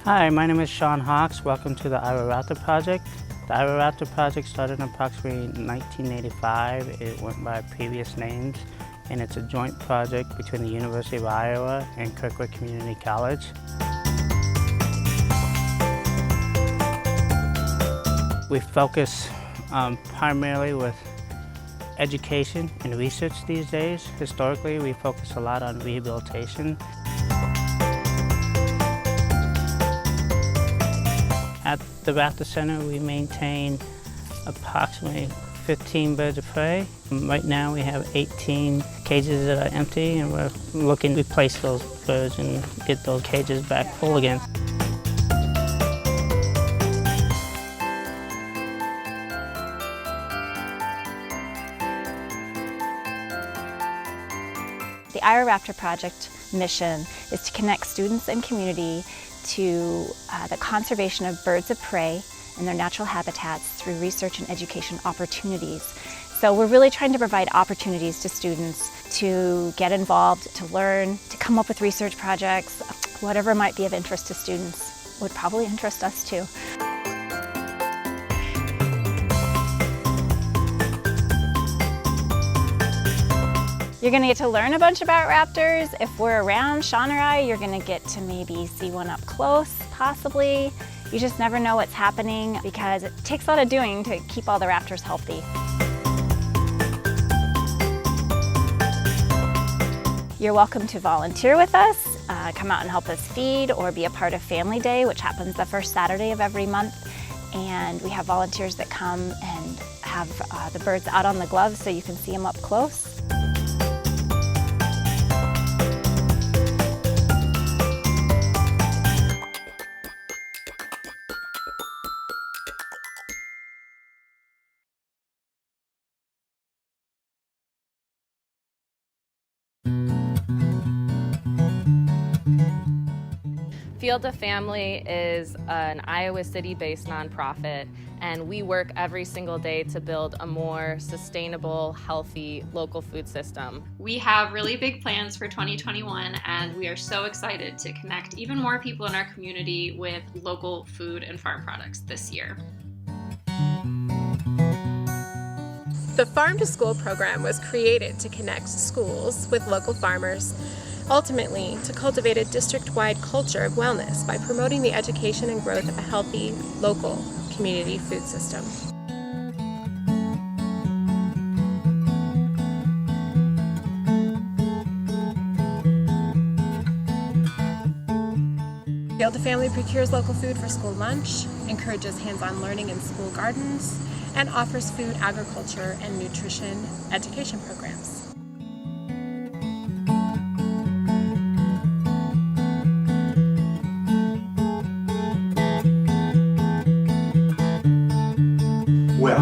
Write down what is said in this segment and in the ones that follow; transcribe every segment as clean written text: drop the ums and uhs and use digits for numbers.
Hi, my name is Sean Hawks. Welcome to the RAPTOR Project. The RAPTOR Project started in approximately 1985. It went by previous names, and it's a joint project between the University of Iowa and Kirkwood Community College. We focus primarily with education and research these days. Historically, we focus a lot on rehabilitation. At the RAPTOR Center, we maintain approximately 15 birds of prey. Right now we have 18 cages that are empty, and we're looking to replace those birds and get those cages back full again. The RAPTOR Project mission is to connect students and community to the conservation of birds of prey and their natural habitats through research and education opportunities. So we're really trying to provide opportunities to students to get involved, to learn, to come up with research projects. Whatever might be of interest to students would probably interest us too. You're going to get to learn a bunch about raptors. If we're around, Sean or I, you're going to get to maybe see one up close, possibly. You just never know what's happening because it takes a lot of doing to keep all the raptors healthy. You're welcome to volunteer with us, come out and help us feed, or be a part of Family Day, which happens the first Saturday of every month. And we have volunteers that come and have the birds out on the gloves so you can see them up close. Field to Family is an Iowa City-based nonprofit, and we work every single day to build a more sustainable, healthy, local food system. We have really big plans for 2021, and we are so excited to connect even more people in our community with local food and farm products this year. The Farm to School program was created to connect schools with local farmers, ultimately to cultivate a district-wide culture of wellness by promoting the education and growth of a healthy, local community food system. Field to Family procures local food for school lunch, encourages hands-on learning in school gardens, and offers food, agriculture, and nutrition education programs. Well,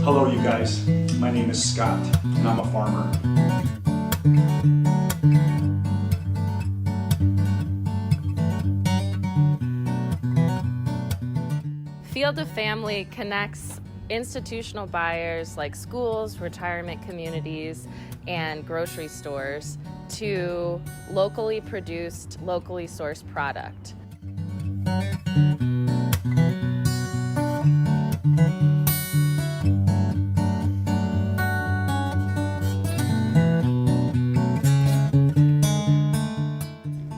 hello you guys. My name is Scott, and I'm a farmer. Field to Family connects institutional buyers like schools, retirement communities, and grocery stores to locally produced, locally sourced product.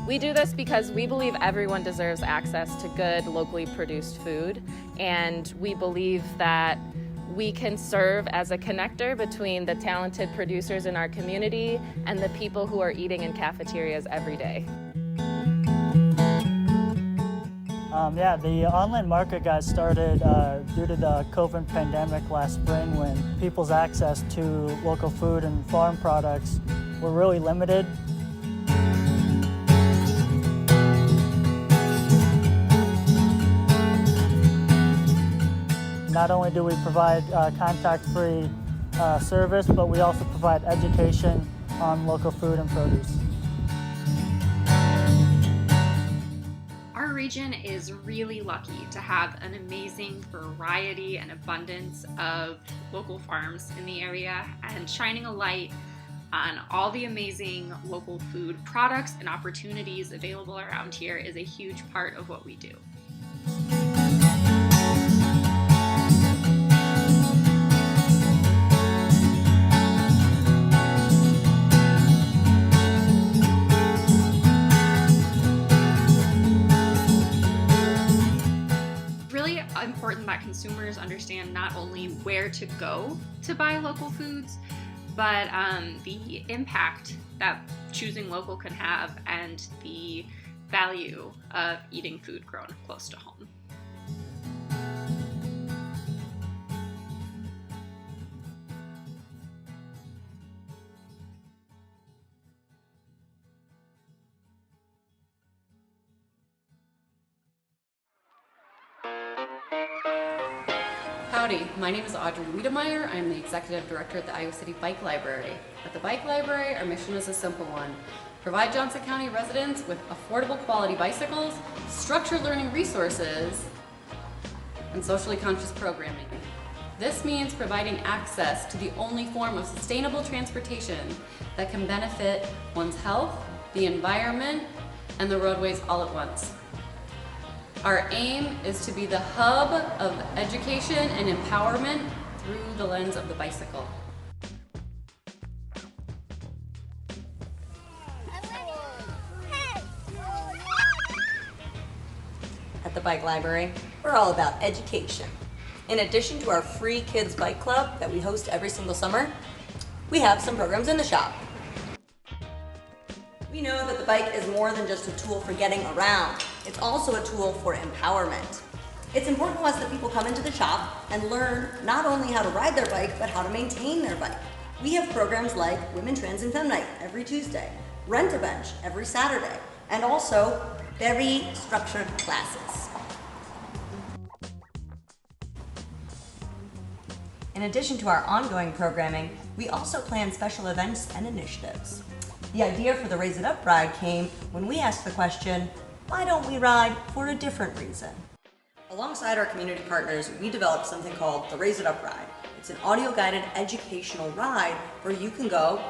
We do this because we believe everyone deserves access to good, locally produced food, and we believe that we can serve as a connector between the talented producers in our community and the people who are eating in cafeterias every day. The online market got started due to the COVID pandemic last spring, when people's access to local food and farm products were really limited. Not only do we provide contact-free service, but we also provide education on local food and produce. Our region is really lucky to have an amazing variety and abundance of local farms in the area, and shining a light on all the amazing local food products and opportunities available around here is a huge part of what we do. Really important that consumers understand not only where to go to buy local foods, but the impact that choosing local can have and the value of eating food grown close to home. Howdy, my name is Audrey Wiedemeyer. I'm the Executive Director at the Iowa City Bike Library. At the Bike Library, our mission is a simple one. Provide Johnson County residents with affordable quality bicycles, structured learning resources, and socially conscious programming. This means providing access to the only form of sustainable transportation that can benefit one's health, the environment, and the roadways all at once. Our aim is to be the hub of education and empowerment through the lens of the bicycle. At the Bike Library, we're all about education. In addition to our free kids bike club that we host every single summer, we have some programs in the shop. We know that the bike is more than just a tool for getting around. It's also a tool for empowerment. It's important to us that people come into the shop and learn not only how to ride their bike, but how to maintain their bike. We have programs like Women Trans and Fem Night every Tuesday, Rent a Bench every Saturday, and also very structured classes. In addition to our ongoing programming, we also plan special events and initiatives. The idea for the Raise It Up ride came when we asked the question, why don't we ride for a different reason? Alongside our community partners, we developed something called the Raise It Up ride. It's an audio-guided educational ride where you can go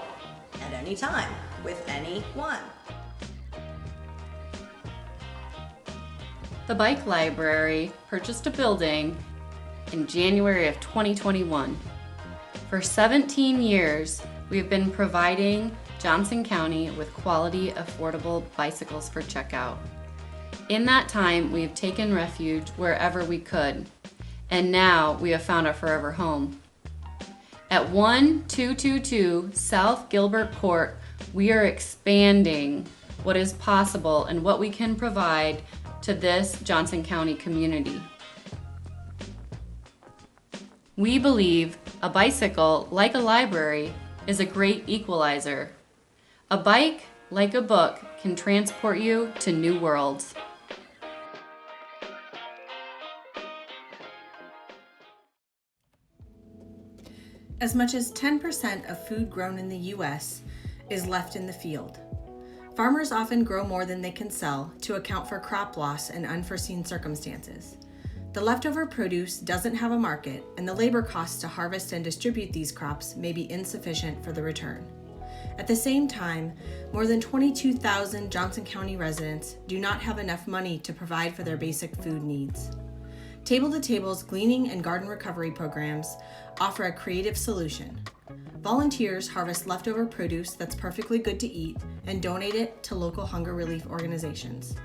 at any time with anyone. The Bike Library purchased a building in January of 2021. For 17 years, we've been providing Johnson County with quality, affordable bicycles for checkout. In that time, we have taken refuge wherever we could, and now we have found our forever home. At 1222 South Gilbert Court, we are expanding what is possible and what we can provide to this Johnson County community. We believe a bicycle, like a library, is a great equalizer. A bike, like a book, can transport you to new worlds. As much as 10% of food grown in the U.S. is left in the field. Farmers often grow more than they can sell to account for crop loss and unforeseen circumstances. The leftover produce doesn't have a market, and the labor costs to harvest and distribute these crops may be insufficient for the return. At the same time, more than 22,000 Johnson County residents do not have enough money to provide for their basic food needs. Table to Table's gleaning and garden recovery programs offer a creative solution. Volunteers harvest leftover produce that's perfectly good to eat and donate it to local hunger relief organizations.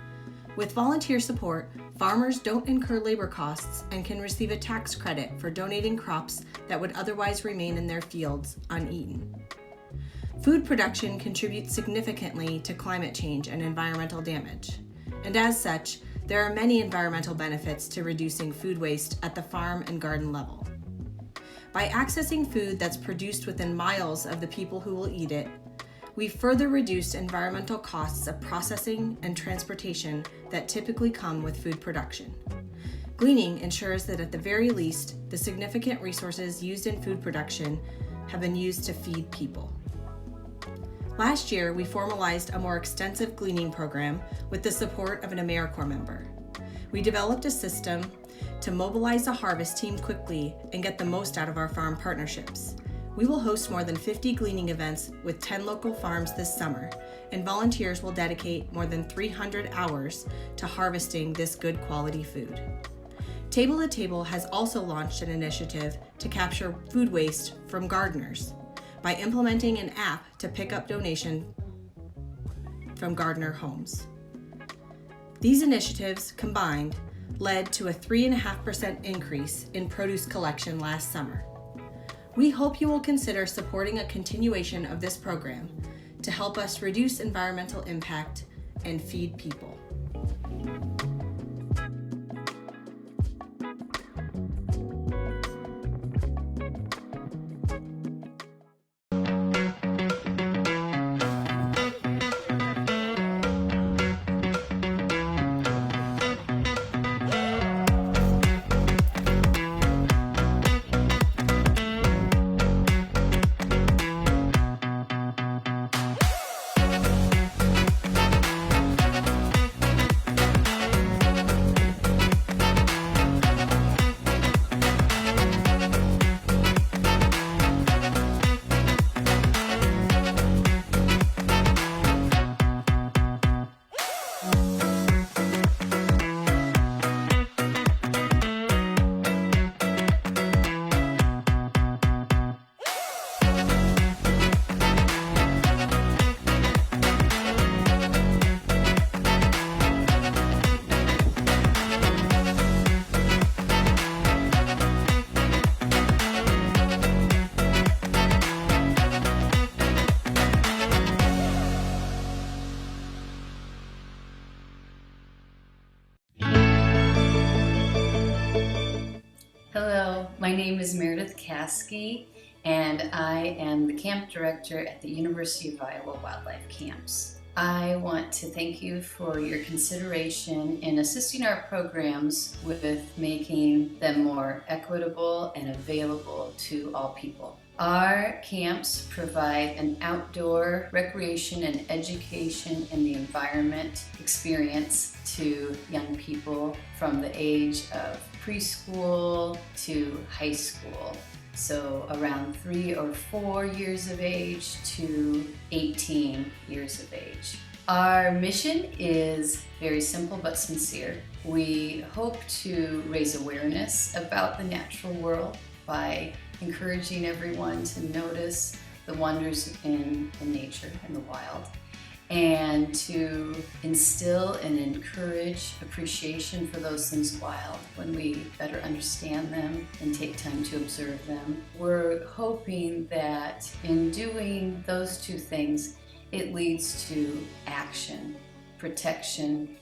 With volunteer support, farmers don't incur labor costs and can receive a tax credit for donating crops that would otherwise remain in their fields uneaten. Food production contributes significantly to climate change and environmental damage, and as such, there are many environmental benefits to reducing food waste at the farm and garden level. By accessing food that's produced within miles of the people who will eat it, we've further reduced environmental costs of processing and transportation that typically come with food production. Gleaning ensures that at the very least, the significant resources used in food production have been used to feed people. Last year, we formalized a more extensive gleaning program with the support of an AmeriCorps member. We developed a system to mobilize a harvest team quickly and get the most out of our farm partnerships. We will host more than 50 gleaning events with 10 local farms this summer, and volunteers will dedicate more than 300 hours to harvesting this good quality food. Table to Table has also launched an initiative to capture food waste from gardeners by implementing an app to pick up donation from gardener homes. These initiatives combined led to a 3.5% increase in produce collection last summer. We hope you will consider supporting a continuation of this program to help us reduce environmental impact and feed people. Hello, my name is Meredith Caskey, and I am the camp director at the University of Iowa Wildlife Camps. I want to thank you for your consideration in assisting our programs with making them more equitable and available to all people. Our camps provide an outdoor recreation and education in the environment experience to young people from the age of preschool to high school. So around 3 or 4 years of age to 18 years of age. Our mission is very simple but sincere. We hope to raise awareness about the natural world by encouraging everyone to notice the wonders in nature and the wild, and to instill and encourage appreciation for those things wild when we better understand them and take time to observe them. We're hoping that in doing those two things, it leads to action, protection,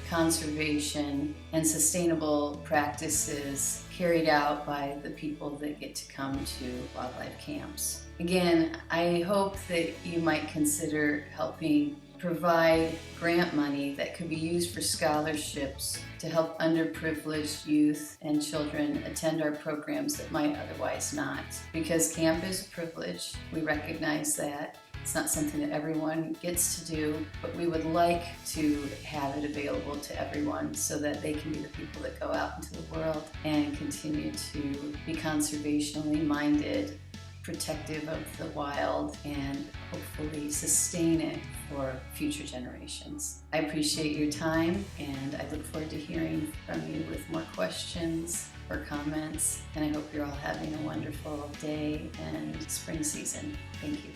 conservation, and sustainable practices carried out by the people that get to come to wildlife camps. Again, I hope that you might consider helping provide grant money that could be used for scholarships to help underprivileged youth and children attend our programs that might otherwise not. Because camp is a privilege, we recognize that. It's not something that everyone gets to do, but we would like to have it available to everyone so that they can be the people that go out into the world and continue to be conservationally minded, protective of the wild, and hopefully sustain it for future generations. I appreciate your time, and I look forward to hearing from you with more questions or comments, and I hope you're all having a wonderful day and spring season. Thank you.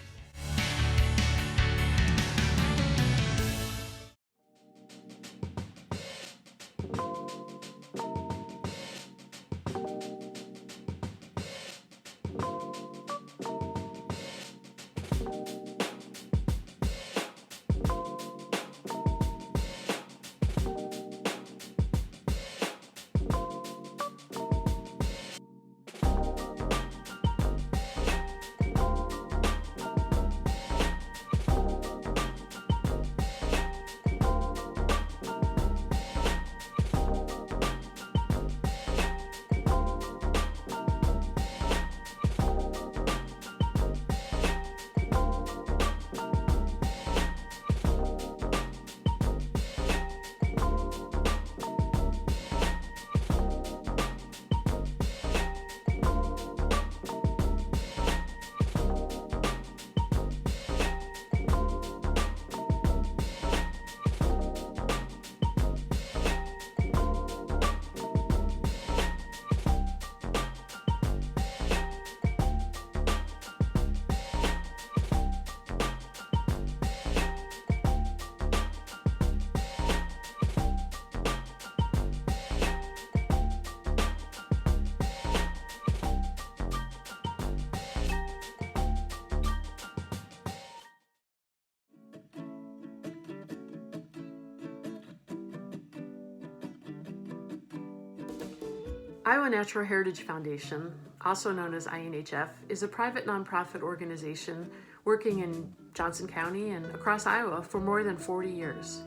Iowa Natural Heritage Foundation, also known as INHF, is a private nonprofit organization working in Johnson County and across Iowa for more than 40 years.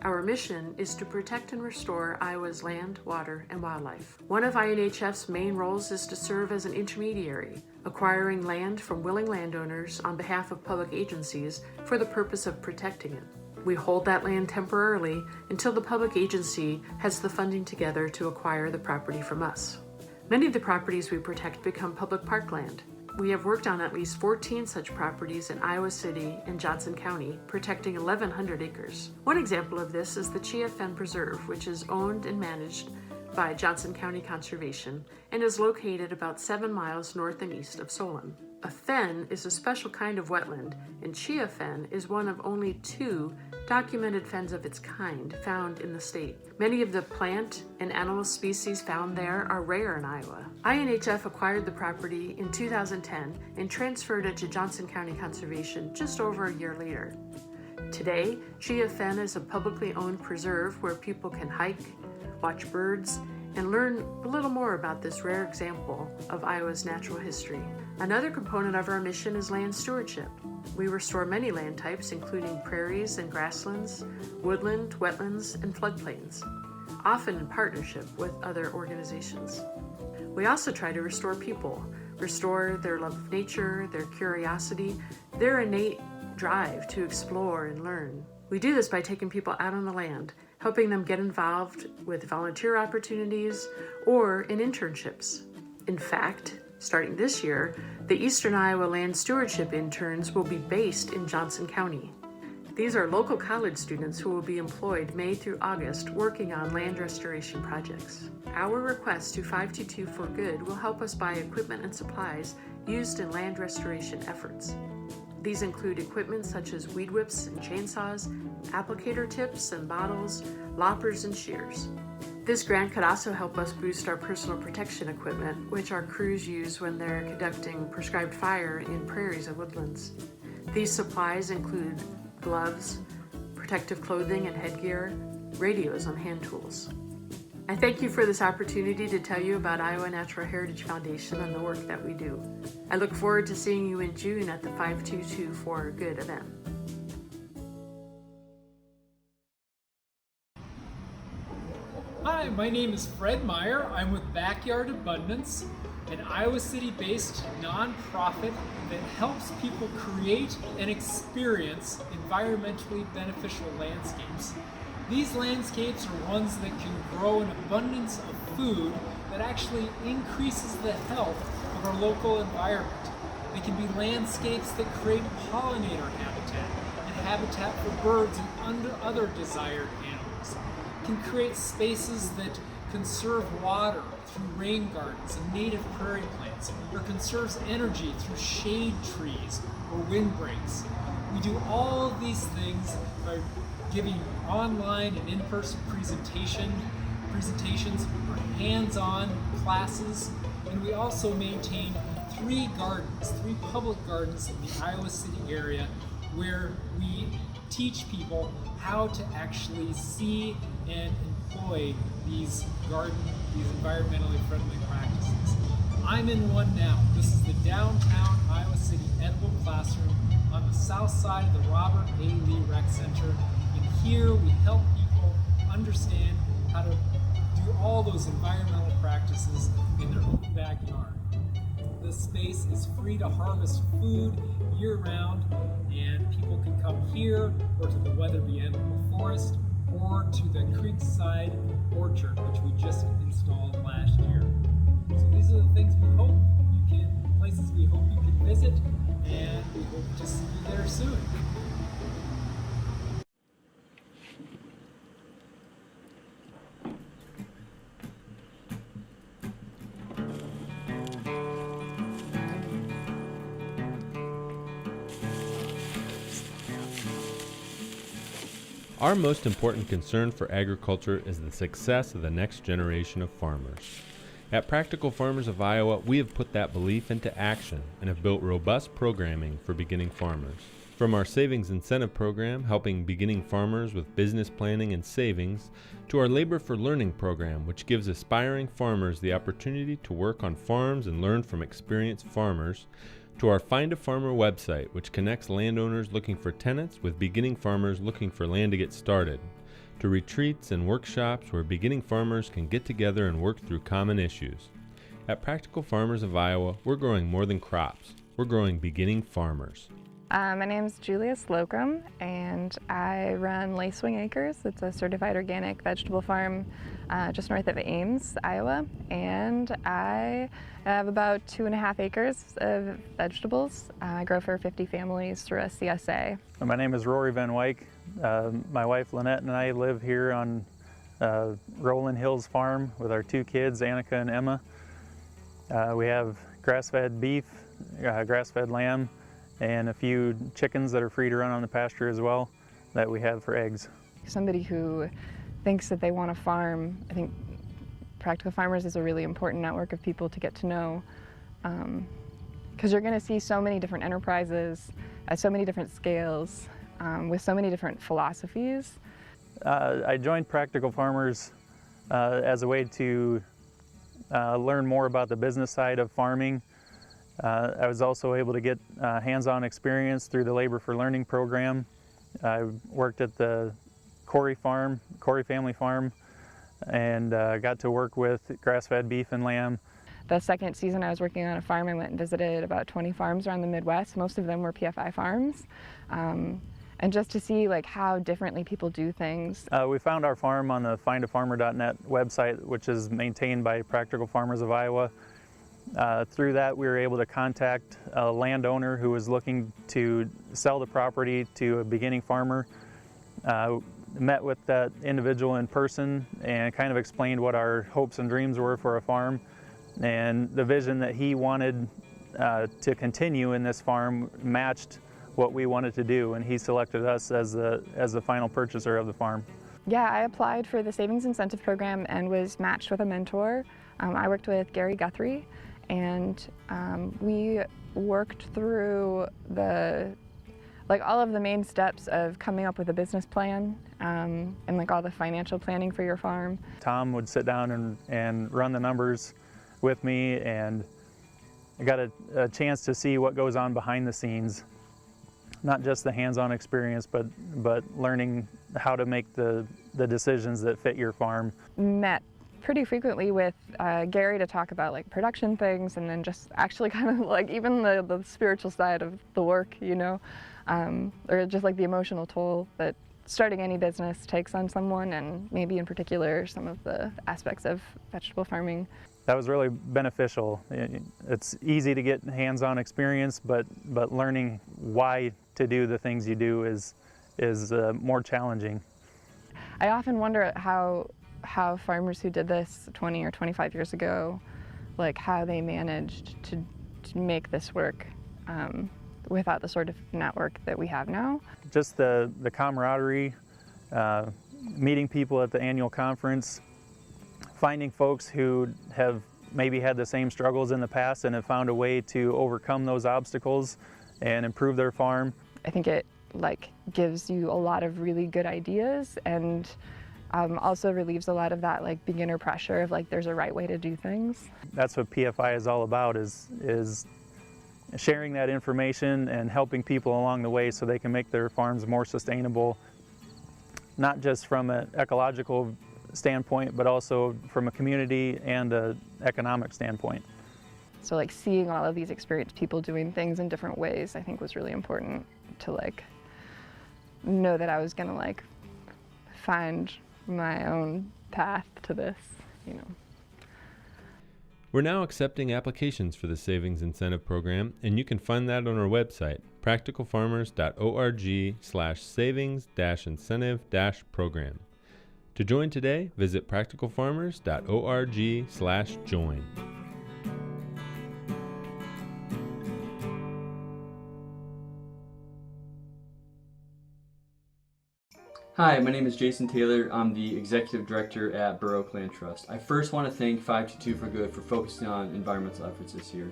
Our mission is to protect and restore Iowa's land, water, and wildlife. One of INHF's main roles is to serve as an intermediary, acquiring land from willing landowners on behalf of public agencies for the purpose of protecting it. We hold that land temporarily until the public agency has the funding together to acquire the property from us. Many of the properties we protect become public parkland. We have worked on at least 14 such properties in Iowa City and Johnson County, protecting 1,100 acres. One example of this is the Chia Fen Preserve, which is owned and managed by Johnson County Conservation and is located about 7 miles north and east of Solon. A fen is a special kind of wetland, and Chia Fen is one of only 2 documented fens of its kind found in the state. Many of the plant and animal species found there are rare in Iowa. INHF acquired the property in 2010 and transferred it to Johnson County Conservation just over a year later. Today, Chia Fen is a publicly owned preserve where people can hike, watch birds, and learn a little more about this rare example of Iowa's natural history. Another component of our mission is land stewardship. We restore many land types, including prairies and grasslands, woodland, wetlands, and floodplains, often in partnership with other organizations. We also try to restore people, restore their love of nature, their curiosity, their innate drive to explore and learn. We do this by taking people out on the land, helping them get involved with volunteer opportunities or in internships. In fact, starting this year, the Eastern Iowa Land Stewardship interns will be based in Johnson County. These are local college students who will be employed May through August working on land restoration projects. Our request to 522 for Good will help us buy equipment and supplies used in land restoration efforts. These include equipment such as weed whips and chainsaws, applicator tips and bottles, loppers and shears. This grant could also help us boost our personal protection equipment, which our crews use when they're conducting prescribed fire in prairies and woodlands. These supplies include gloves, protective clothing and headgear, radios and hand tools. I thank you for this opportunity to tell you about Iowa Natural Heritage Foundation and the work that we do. I look forward to seeing you in June at the 522 for Good event. Hi, my name is Fred Meyer. I'm with Backyard Abundance, an Iowa City-based nonprofit that helps people create and experience environmentally beneficial landscapes. These landscapes are ones that can grow an abundance of food that actually increases the health of our local environment. They can be landscapes that create pollinator habitat and habitat for birds and other desired animals. Can create spaces that conserve water through rain gardens and native prairie plants, or conserves energy through shade trees or windbreaks. We do all of these things by giving online and in-person presentations or hands-on classes, and we also maintain 3 public gardens in the Iowa City area where we teach people how to actually see and employ these environmentally friendly practices. I'm in one now. This is the downtown Iowa City edible classroom on the south side of the Robert A. Lee Rec Center. And here we help people understand how to do all those environmental practices in their own backyard. This space is free to harvest food year-round, and people can come here or to the Weatherby Animal Forest or to the Creekside Orchard, which we just installed last year. So these are the things places we hope you can visit, and we hope to see you there soon. Our most important concern for agriculture is the success of the next generation of farmers. At Practical Farmers of Iowa, we have put that belief into action and have built robust programming for beginning farmers. From our Savings Incentive Program, helping beginning farmers with business planning and savings, to our Labor for Learning program, which gives aspiring farmers the opportunity to work on farms and learn from experienced farmers, to our Find a Farmer website, which connects landowners looking for tenants with beginning farmers looking for land to get started, to retreats and workshops where beginning farmers can get together and work through common issues. At Practical Farmers of Iowa, we're growing more than crops. We're growing beginning farmers. My name is Julia Slocum, and I run Lacewing Acres. It's a certified organic vegetable farm just north of Ames, Iowa, and I have about 2.5 acres of vegetables. I grow for 50 families through a CSA. My name is Rory Van Wyk. My wife Lynette and I live here on Rolling Hills Farm with our 2 kids, Annika and Emma. We have grass-fed beef, grass-fed lamb, and a few chickens that are free to run on the pasture as well that we have for eggs. Somebody who thinks that they want to farm, I think Practical Farmers is a really important network of people to get to know, because you're going to see so many different enterprises at so many different scales with so many different philosophies. I joined Practical Farmers as a way to learn more about the business side of farming. I was also able to get hands-on experience through the Labor for Learning program. I worked at the Corey family farm, and got to work with grass-fed beef and lamb. The second season I was working on a farm, I went and visited about 20 farms around the Midwest. Most of them were PFI farms. And just to see like how differently people do things. We found our farm on the findafarmer.net website, which is maintained by Practical Farmers of Iowa. Through that, we were able to contact a landowner who was looking to sell the property to a beginning farmer. Met with that individual in person and kind of explained what our hopes and dreams were for a farm and the vision that he wanted to continue in this farm matched what we wanted to do, and he selected us as the final purchaser of the farm. Yeah, I applied for the Savings Incentive Program and was matched with a mentor. I worked with Gary Guthrie, and we worked through all of the main steps of coming up with a business plan and all the financial planning for your farm. Tom would sit down and run the numbers with me, and I got a chance to see what goes on behind the scenes. Not just the hands-on experience, but learning how to make the decisions that fit your farm. Met pretty frequently with Gary to talk about production things, and then just actually kind of even the spiritual side of the work, you know, or just the emotional toll that starting any business takes on someone, and maybe in particular some of the aspects of vegetable farming. That was really beneficial. It's easy to get hands-on experience, but learning why to do the things you do is more challenging. I often wonder how farmers who did this 20 or 25 years ago, how they managed to make this work without the sort of network that we have now. Just the camaraderie, meeting people at the annual conference, finding folks who have maybe had the same struggles in the past and have found a way to overcome those obstacles and improve their farm. I think it gives you a lot of really good ideas, and also relieves a lot of that beginner pressure of there's a right way to do things. That's what PFI is all about, is sharing that information and helping people along the way so they can make their farms more sustainable, not just from an ecological standpoint, but also from a community and an economic standpoint. So seeing all of these experienced people doing things in different ways, I think was really important to know that I was gonna find my own path to this, you know. We're now accepting applications for the Savings Incentive Program, and you can find that on our website, practicalfarmers.org/savings-incentive-program. To join today, visit practicalfarmers.org/join. Hi, my name is Jason Taylor. I'm the Executive Director at Bur Oak Land Trust. I first want to thank 522 for Good for focusing on environmental efforts this year.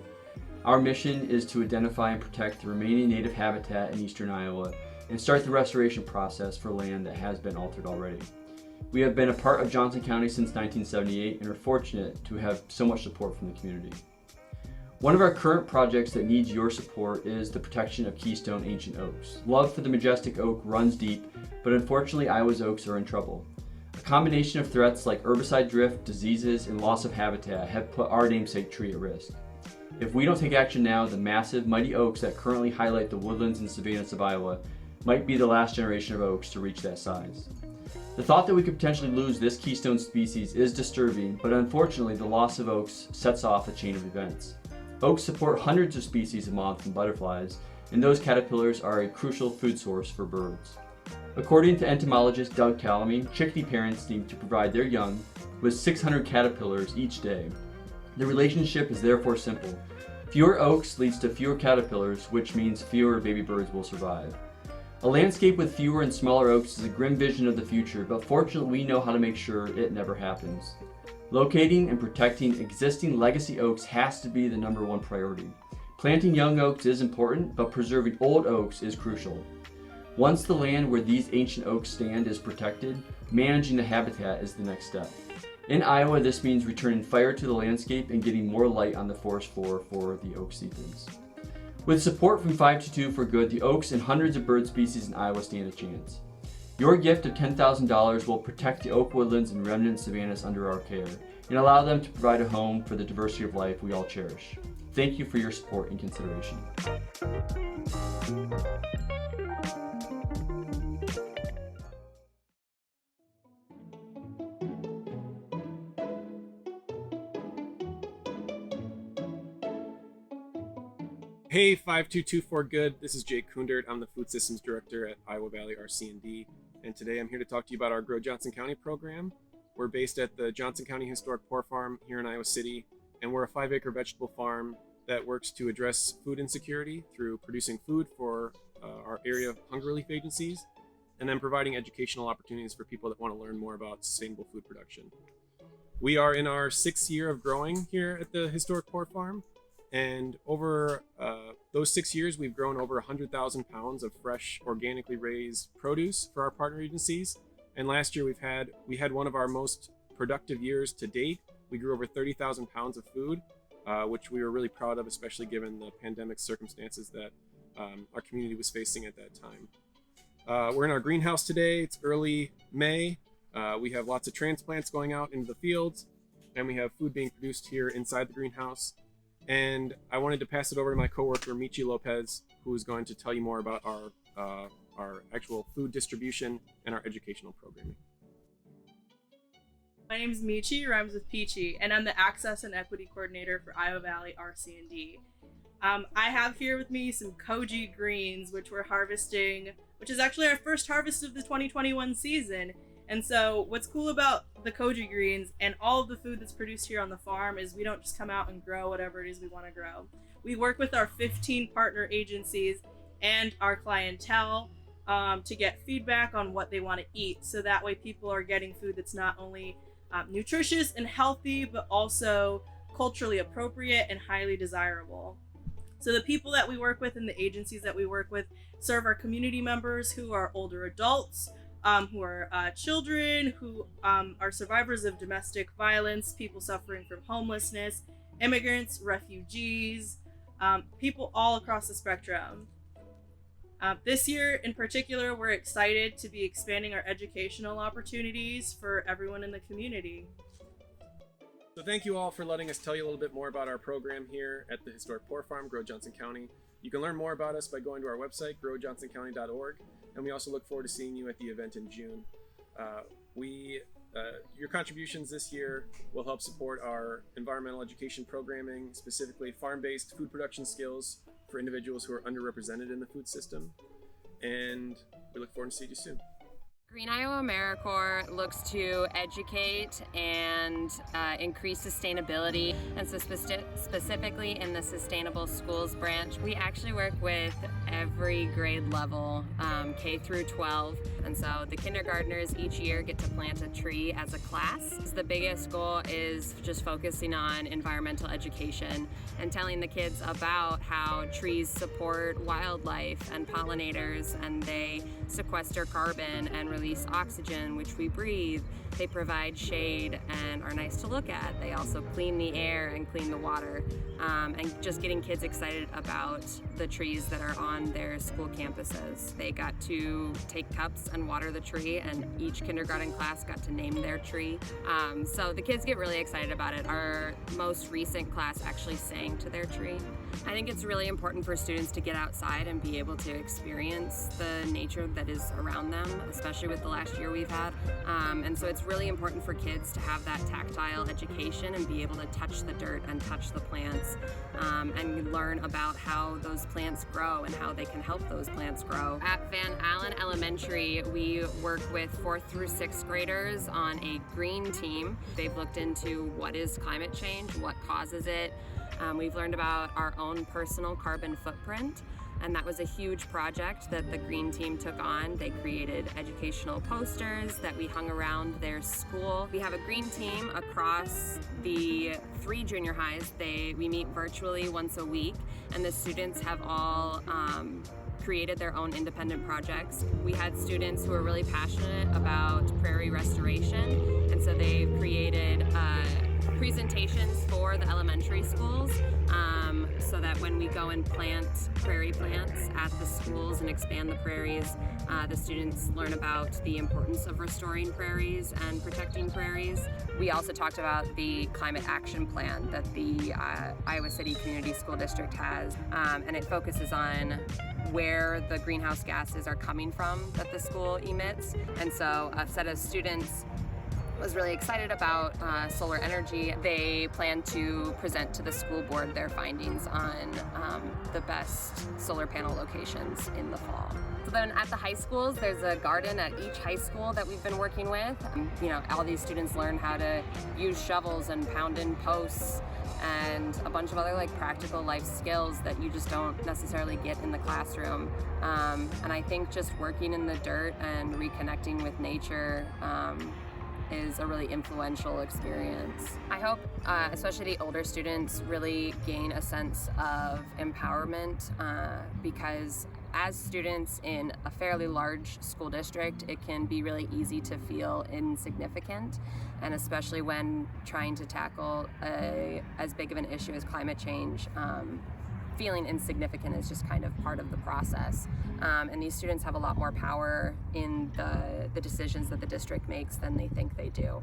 Our mission is to identify and protect the remaining native habitat in eastern Iowa and start the restoration process for land that has been altered already. We have been a part of Johnson County since 1978 and are fortunate to have so much support from the community. One of our current projects that needs your support is the protection of keystone ancient oaks. Love for the majestic oak runs deep, but unfortunately Iowa's oaks are in trouble. A combination of threats like herbicide drift, diseases, and loss of habitat have put our namesake tree at risk. If we don't take action now, the massive, mighty oaks that currently highlight the woodlands and savannas of Iowa might be the last generation of oaks to reach that size. The thought that we could potentially lose this keystone species is disturbing, but unfortunately the loss of oaks sets off a chain of events. Oaks support hundreds of species of moths and butterflies, and those caterpillars are a crucial food source for birds. According to entomologist Doug Calamy, chickadee parents need to provide their young with 600 caterpillars each day. The relationship is therefore simple. Fewer oaks leads to fewer caterpillars, which means fewer baby birds will survive. A landscape with fewer and smaller oaks is a grim vision of the future, but fortunately we know how to make sure it never happens. Locating and protecting existing legacy oaks has to be the #1 priority. Planting young oaks is important, but preserving old oaks is crucial. Once the land where these ancient oaks stand is protected, managing the habitat is the next step. In Iowa, this means returning fire to the landscape and getting more light on the forest floor for the oak seasons. With support from 522 for Good, the oaks and hundreds of bird species in Iowa stand a chance. Your gift of $10,000 will protect the oak woodlands and remnant savannas under our care and allow them to provide a home for the diversity of life we all cherish. Thank you for your support and consideration. Hey, 5224 Good. This is Jake Kundert. I'm the Food Systems Director at Iowa Valley RC&D, and today I'm here to talk to you about our Grow Johnson County program. We're based at the Johnson County Historic Poor Farm here in Iowa City, and we're a 5-acre vegetable farm that works to address food insecurity through producing food for our area hunger relief agencies, and then providing educational opportunities for people that want to learn more about sustainable food production. We are in our 6th year of growing here at the Historic Poor Farm. And over those 6 years, we've grown over 100,000 pounds of fresh, organically raised produce for our partner agencies. And last year, we had one of our most productive years to date. We grew over 30,000 pounds of food, which we were really proud of, especially given the pandemic circumstances that our community was facing at that time. We're in our greenhouse today. It's early May. We have lots of transplants going out into the fields, and we have food being produced here inside the greenhouse. And I wanted to pass it over to my coworker, Michi Lopez, who is going to tell you more about our actual food distribution and our educational programming. My name is Michi, rhymes with Peachy, and I'm the Access and Equity Coordinator for Iowa Valley RC&D. I have here with me some koji greens, which we're harvesting, which is actually our first harvest of the 2021 season. And so what's cool about the koji greens and all of the food that's produced here on the farm is we don't just come out and grow whatever it is we want to grow. We work with our 15 partner agencies and our clientele to get feedback on what they want to eat. So that way people are getting food that's not only nutritious and healthy, but also culturally appropriate and highly desirable. So the people that we work with and the agencies that we work with serve our community members who are older adults, who are children, who are survivors of domestic violence, people suffering from homelessness, immigrants, refugees, people all across the spectrum. This year in particular, we're excited to be expanding our educational opportunities for everyone in the community. So thank you all for letting us tell you a little bit more about our program here at the Historic Poor Farm, Grow Johnson County. You can learn more about us by going to our website, growjohnsoncounty.org. And we also look forward to seeing you at the event in June. Your contributions this year will help support our environmental education programming, specifically farm-based food production skills for individuals who are underrepresented in the food system. And we look forward to seeing you soon. Green Iowa AmeriCorps looks to educate and increase sustainability, and so specifically in the Sustainable Schools branch, we actually work with every grade level, K through 12, and so the kindergartners each year get to plant a tree as a class. The biggest goal is just focusing on environmental education and telling the kids about how trees support wildlife and pollinators, and they sequester carbon and release oxygen, which we breathe. They provide shade and are nice to look at. They also clean the air and clean the water, and just getting kids excited about the trees that are on their school campuses. They got to take cups and water the tree, and each kindergarten class got to name their tree. So the kids get really excited about it. Our most recent class actually sang to their tree. I think it's really important for students to get outside and be able to experience the nature that is around them, especially with the last year we've had. And so it's really important for kids to have that tactile education and be able to touch the dirt and touch the plants, and learn about how those plants grow and how they can help those plants grow. At Van Allen Elementary, we work with 4th through 6th graders on a green team. They've looked into what is climate change, what causes it. We've learned about our own personal carbon footprint, and that was a huge project that the green team took on. They created educational posters that we hung around their school. We have a green team across the 3 junior highs. We meet virtually once a week, and the students have all created their own independent projects. We had students who were really passionate about prairie restoration, and so they've created presentations for the elementary schools, so that when we go and plant prairie plants at the schools and expand the prairies, the students learn about the importance of restoring prairies and protecting prairies. We also talked about the climate action plan that the Iowa City Community School District has, and it focuses on where the greenhouse gases are coming from that the school emits. And so a set of students was really excited about solar energy. They plan to present to the school board their findings on the best solar panel locations in the fall. So then at the high schools, there's a garden at each high school that we've been working with. All these students learn how to use shovels and pound in posts and a bunch of other practical life skills that you just don't necessarily get in the classroom. And I think just working in the dirt and reconnecting with nature is a really influential experience. I hope especially the older students really gain a sense of empowerment, because as students in a fairly large school district, it can be really easy to feel insignificant, and especially when trying to tackle as big of an issue as climate change. Feeling insignificant is just kind of part of the process. And these students have a lot more power in the decisions that the district makes than they think they do.